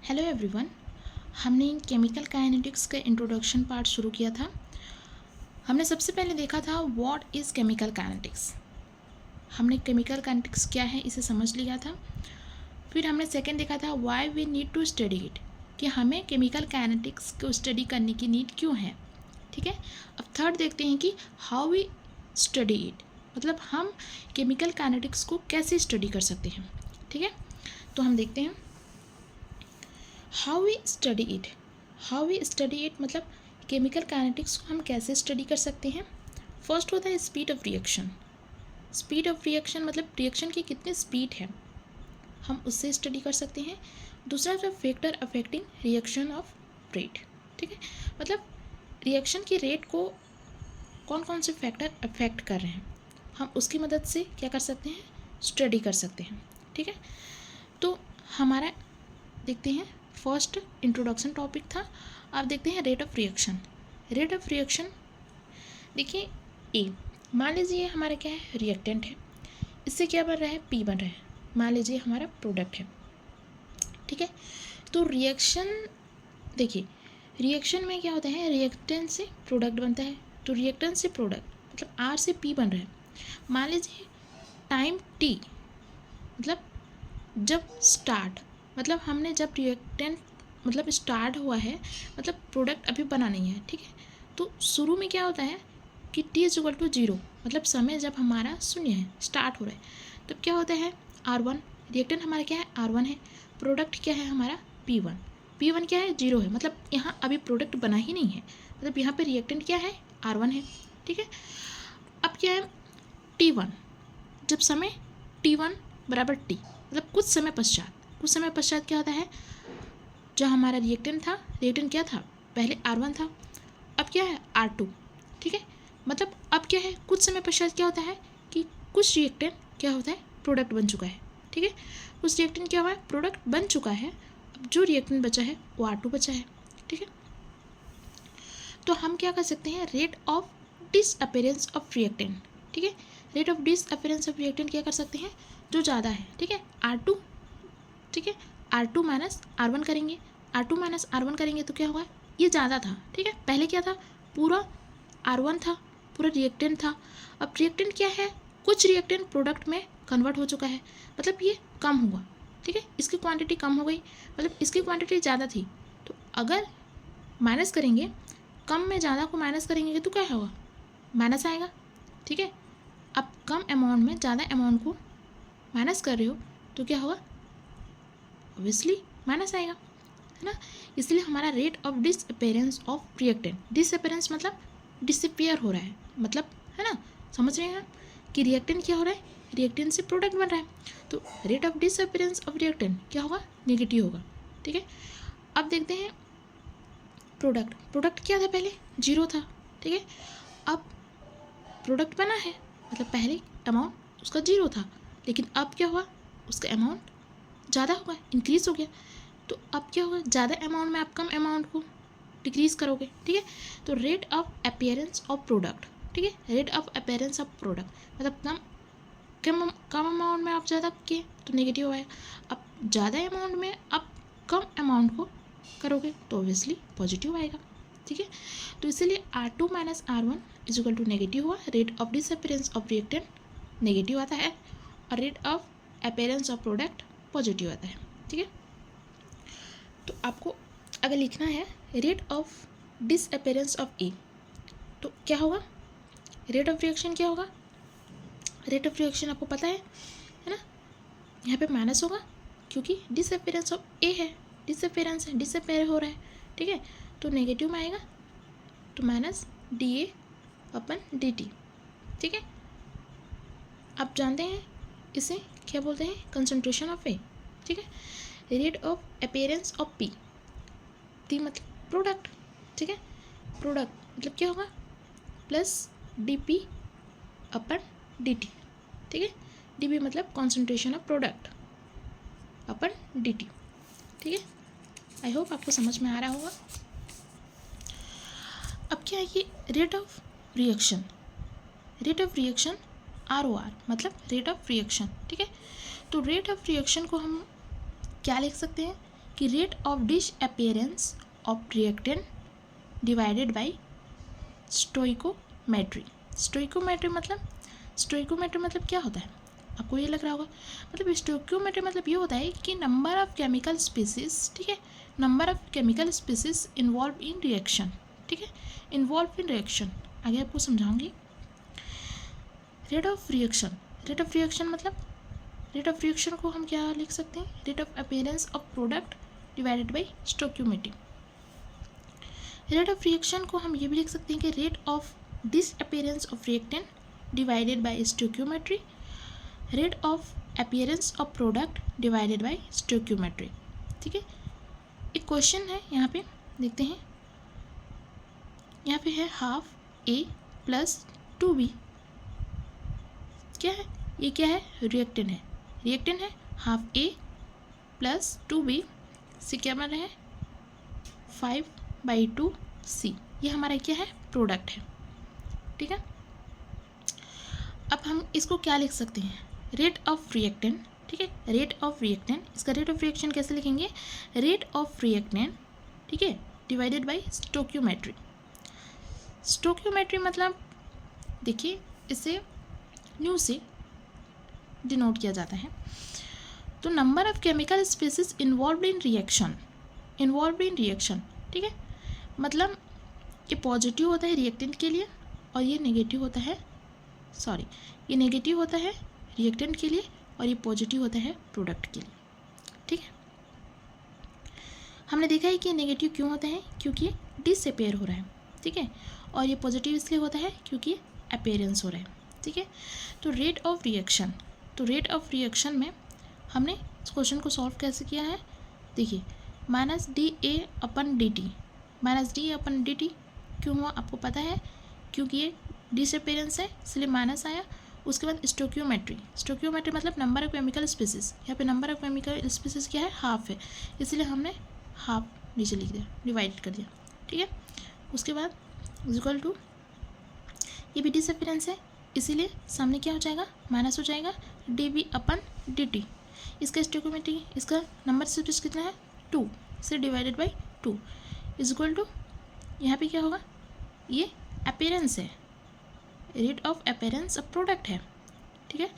Hello everyone. हमने chemical kinetics का introduction part शुरू किया था। हमने सबसे पहले देखा था व्हाट इज़ केमिकल काइनेटिक्स। हमने केमिकल काइनेटिक्स क्या है इसे समझ लिया था। फिर हमने सेकंड देखा था why we need to study it, कि हमें केमिकल काइनेटिक्स को स्टडी करने की नीड क्यों है। ठीक है। अब थर्ड देखते हैं कि हाउ वी स्टडी इट, मतलब हम केमिकल काइनेटिक्स को कैसे स्टडी कर सकते हैं। ठीक है, तो हम देखते हैं how we study it. How we study it मतलब केमिकल काइनेटिक्स को हम कैसे स्टडी कर सकते हैं। फर्स्ट होता है speed of reaction. Speed of reaction मतलब रिएक्शन की कितनी स्पीड है, हम उससे स्टडी कर सकते हैं। दूसरा जो factor affecting reaction of rate. ठीक है, मतलब रिएक्शन की रेट को कौन कौन से फैक्टर अफेक्ट कर रहे हैं, हम उसकी मदद से क्या कर सकते हैं, स्टडी कर सकते हैं। ठीक है, तो हमारा देखते हैं फर्स्ट इंट्रोडक्शन टॉपिक था। अब देखते हैं rate of reaction. Rate of reaction देखिए, ए मान लीजिए हमारा क्या है, रिएक्टेंट है, इससे क्या बन रहा है, पी बन रहा है। मान लीजिए हमारा प्रोडक्ट है। ठीक है, तो रिएक्शन देखिए, रिएक्शन में क्या होता है, रिएक्टेंट से प्रोडक्ट बनता है। तो रिएक्टेंट से प्रोडक्ट मतलब आर से पी बन रहा है। मान लीजिए टाइम टी मतलब जब स्टार्ट, मतलब हमने जब रिएक्टेंट मतलब स्टार्ट हुआ है, मतलब प्रोडक्ट अभी बना नहीं है। ठीक है, तो शुरू में क्या होता है कि t इज इक्वल टू 0, मतलब समय जब हमारा शून्य है, स्टार्ट हो रहा है, तब क्या होता है R1, रिएक्टेंट हमारा क्या है R1 है, प्रोडक्ट क्या है हमारा P1। P1 क्या है 0 है, मतलब यहाँ अभी प्रोडक्ट बना ही नहीं है, मतलब यहाँ पे रिएक्टेंट क्या है R1 है। ठीक है, अब क्या है T1, जब समय T1 बराबर T मतलब कुछ समय पश्चात क्या होता है, जो हमारा रिएक्टेंट था, रिएक्टेंट क्या था पहले R1 था, अब क्या है R2। ठीक है, मतलब अब क्या है कुछ समय पश्चात क्या होता है कि कुछ रिएक्टेंट क्या होता है, प्रोडक्ट बन चुका है। ठीक है, कुछ रिएक्टेंट क्या हुआ है, प्रोडक्ट बन चुका है। अब जो रिएक्टेंट बचा है वो R2 बचा है। ठीक है, तो हम क्या कर सकते हैं, rate of disappearance of reactant. ठीक है, rate of disappearance of reactant क्या कर सकते हैं, जो ज़्यादा है। ठीक है, R2, ठीक है, R2 माइनस R1 करेंगे, R2 माइनस R1 करेंगे तो क्या होगा, ये ज़्यादा था। ठीक है, पहले क्या था, पूरा R1 था, पूरा रिएक्टेंट था। अब रिएक्टेंट क्या है, कुछ रिएक्टेंट प्रोडक्ट में कन्वर्ट हो चुका है, मतलब ये कम हुआ। ठीक है, इसकी क्वांटिटी कम हो गई, मतलब इसकी क्वांटिटी ज़्यादा थी। तो अगर माइनस करेंगे, कम में ज़्यादा को माइनस करेंगे तो क्या होगा, माइनस आएगा। ठीक है, अब कम अमाउंट में ज़्यादा अमाउंट को माइनस कर रहे हो तो क्या होगा, ऑब्वियसली माइनस आएगा, है ना। इसलिए हमारा rate of disappearance of reactant, disappearance मतलब डिसअपीयर हो रहा है, मतलब है ना, समझ रहे हैं कि रिएक्टेंट क्या हो रहा है, रिएक्टेंट से प्रोडक्ट बन रहा है, तो rate of disappearance of reactant क्या होगा, नेगेटिव होगा। ठीक है, अब देखते हैं प्रोडक्ट क्या था, पहले 0 था। ठीक है, अब प्रोडक्ट बना है, मतलब पहले अमाउंट उसका 0 था, लेकिन अब क्या हुआ, उसका अमाउंट ज़्यादा होगा, इंक्रीज़ हो गया। तो अब क्या होगा, ज़्यादा अमाउंट में आप कम अमाउंट को डिक्रीज़ करोगे। ठीक है, तो rate of appearance of product. ठीक है, rate of appearance of product मतलब कम अमाउंट में आप ज़्यादा किए तो नेगेटिव आएगा। अब ज़्यादा अमाउंट में आप कम अमाउंट को करोगे तो ऑब्वियसली पॉजिटिव आएगा। ठीक है, तो इसीलिए R2 minus R1 is equal to negative हुआ, rate of disappearance of reactant negative आता है और rate of appearance of product positive आता है। ठीक है, तो आपको अगर लिखना है rate of disappearance of A, तो क्या होगा, रेट ऑफ रिएक्शन क्या होगा, रेट ऑफ रिएक्शन आपको पता है ना, यहाँ पे माइनस होगा क्योंकि डिसअपीयरेंस ऑफ ए है, डिसअपीयरेंस है, डिसअपीयर हो रहा है। ठीक है, तो नेगेटिव में आएगा तो माइनस DA अपन DT। ठीक है, आप जानते हैं इसे क्या बोलते हैं, कंसंट्रेशन ऑफ ए। ठीक है, rate of appearance of P, T मतलब प्रोडक्ट। ठीक है, प्रोडक्ट मतलब क्या होगा, प्लस DP अपन DT। ठीक है, DP मतलब concentration of product upon DT। ठीक है, आई होप आपको समझ में आ रहा होगा। अब क्या है कि rate of reaction, rate of reaction ROR मतलब रेट ऑफ रिएक्शन। ठीक है, तो रेट ऑफ रिएक्शन को हम क्या लिख सकते हैं कि rate of disappearance of reactant divided by stoichiometry. Stoichiometry मतलब क्या होता है, आपको ये लग रहा होगा। मतलब स्टोइकोमेट्री मतलब ये होता है कि नंबर ऑफ केमिकल स्पीसीज, ठीक है, number of chemical species involve in reaction, ठीक है, इन्वॉल्व इन रिएक्शन। आगे आपको समझाऊंगी। रेट ऑफ रिएक्शन मतलब रेट ऑफ रिएक्शन को हम क्या लिख सकते हैं, rate of appearance of product divided by stoichiometry. Rate of reaction को हम ये भी लिख सकते हैं कि rate of disappearance of reactant divided by stoichiometry, rate of appearance of product divided by stoichiometry. ठीक है, एक क्वेश्चन है यहाँ पे, देखते हैं। यहाँ पे है हाफ ए प्लस 2b, क्या है ये, क्या है, रिएक्टेंट है। हाफ ए प्लस 2b से क्या बन रहा है 5/2c, ये हमारा क्या है, प्रोडक्ट है। ठीक है, अब हम इसको क्या लिख सकते हैं, रेट ऑफ रिएक्टेंट। ठीक है, रेट ऑफ रिएक्टेंट, इसका रेट ऑफ रिएक्शन कैसे लिखेंगे, रेट ऑफ रिएक्टेंट, ठीक है, डिवाइडेड बाय स्टोइकोमेट्री। स्टोइकोमेट्री मतलब देखिए इसे न्यू से डिनोट किया जाता है। तो number of chemical species involve in reaction, ठीक है, मतलब ये पॉजिटिव होता है रिएक्टेंट के लिए और ये नेगेटिव होता है, ये नेगेटिव होता है रिएक्टेंट के लिए और ये पॉजिटिव होता है प्रोडक्ट के लिए। ठीक है, हमने देखा है कि नेगेटिव क्यों होता है, क्योंकि डिसअपियर हो रहा है। ठीक है, और ये पॉजिटिव इसलिए होता है क्योंकि अपीयरेंस हो रहा है। ठीक है, तो रेट ऑफ रिएक्शन में हमने इस क्वेश्चन को सॉल्व कैसे किया है, देखिए -dA/dt, -dA/dt क्यों हुआ आपको पता है, क्योंकि ये डिसअपियरेंस है इसलिए माइनस आया। उसके बाद स्टोइकोमेट्री मतलब नंबर ऑफ केमिकल स्पीसीज, यहाँ पे नंबर ऑफ केमिकल स्पीसीज क्या है, हाफ है, इसलिए हमने हाफ नीचे लिख दिया, डिवाइड कर दिया। ठीक है, उसके बाद इक्वल टू, ये भी डिसअपियरेंस है इसीलिए सामने क्या हो जाएगा, माइनस हो जाएगा dB/dt। इसका स्टोइकोमेट्री, इसका नंबर स्पीसीज कितना है 2, से divided by 2 is equal to, यहाँ पे क्या होगा, ये अपीयरेंस है, rate of appearance of product है। ठीक है,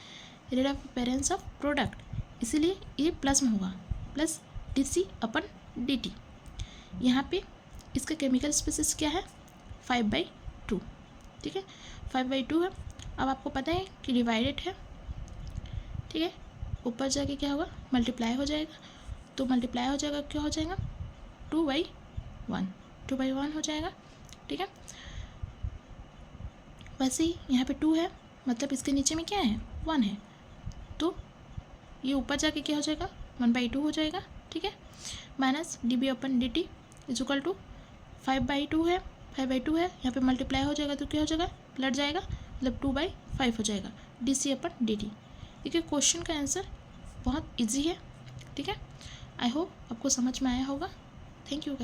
rate of appearance of product, इसीलिए ये प्लस में होगा, प्लस dC/dt। यहाँ पे इसका केमिकल स्पीसीज क्या है 5/2। ठीक है, 5/2 है। अब आपको पता है कि डिवाइडेड है, ठीक है, ऊपर जाके क्या होगा, मल्टीप्लाई हो जाएगा, तो मल्टीप्लाई हो जाएगा, क्या हो जाएगा 2/1 हो जाएगा। ठीक है, वैसे ही यहाँ पे 2 है, मतलब इसके नीचे में क्या है 1 है, तो ये ऊपर जाके क्या हो जाएगा 1/2 हो जाएगा। ठीक है, minus dB/dt is equal to 5/2 है, यहाँ पे मल्टीप्लाई हो जाएगा तो क्या हो जाएगा, पलट जाएगा, मतलब 2/5 हो जाएगा dC/dt। देखिए क्वेश्चन का आंसर बहुत इजी है। ठीक है, आई होप आपको समझ में आया होगा। Thank you guys.